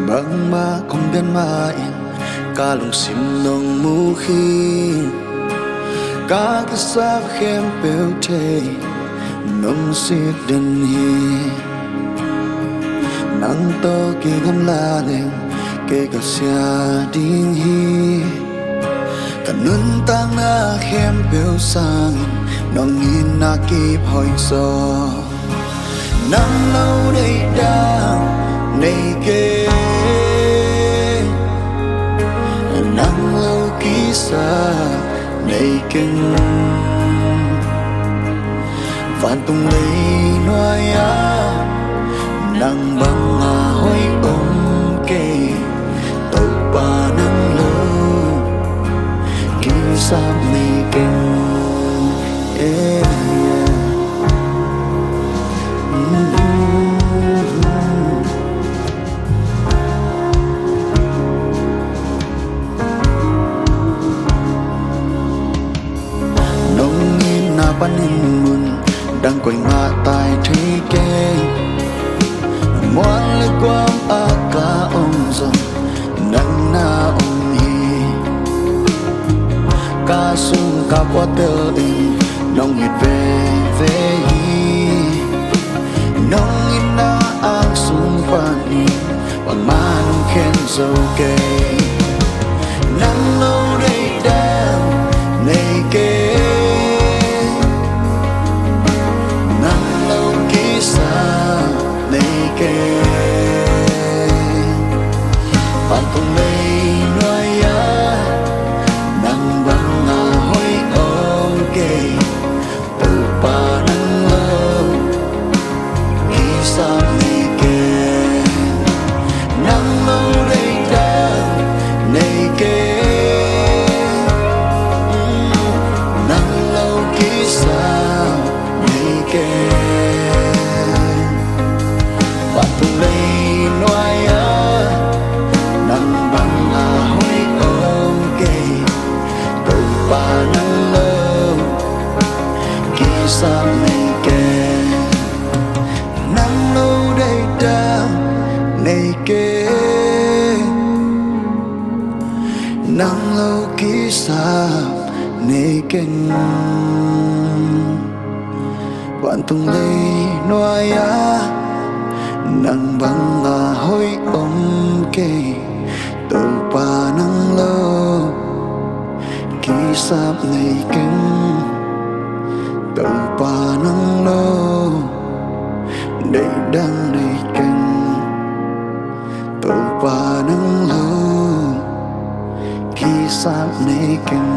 Bang ma kong gan main kalong sim nong mu khi ka sa khem pel te nong si den hi nang to ki gam la leng ke ka sia ding hi kanun tang na khem pel sang nong in na ki phoi so nang lâu đây đang nay ke nang lâu ký xa nay kinh vạn tung lấy noa ya nang băng à hoi ôm kê tàu ba nang lâu ký xa nay kinh panin mun đang quay ngã tại thế kê muan lê quam a ca ông dòng nang na ông hi ca sung ca qua tơ in nong hít về hi nong in na ang sung pani bằng ma nong khen dâu kê nang lâu đây đang nay kê bạn cùng lấy nói ya nang băng à hoi ôm kê từ ba nang lâu khi xa này kê nang lâu đây đang này kê nang lâu khi xa này kê bạn cùng lấy nói ya nang băng à hoi ôm kê từ ba nang lâu khi xa này kê nang lâu đây đã này kê nang lâu khi xa này kê bạn tung lấy noa ya nang băng à hoi ôm kê từ ba nang lâu khi sắp này kinh từ ba nang lâu đây đang này kinh từ ba nang lâu khi sắp này kinh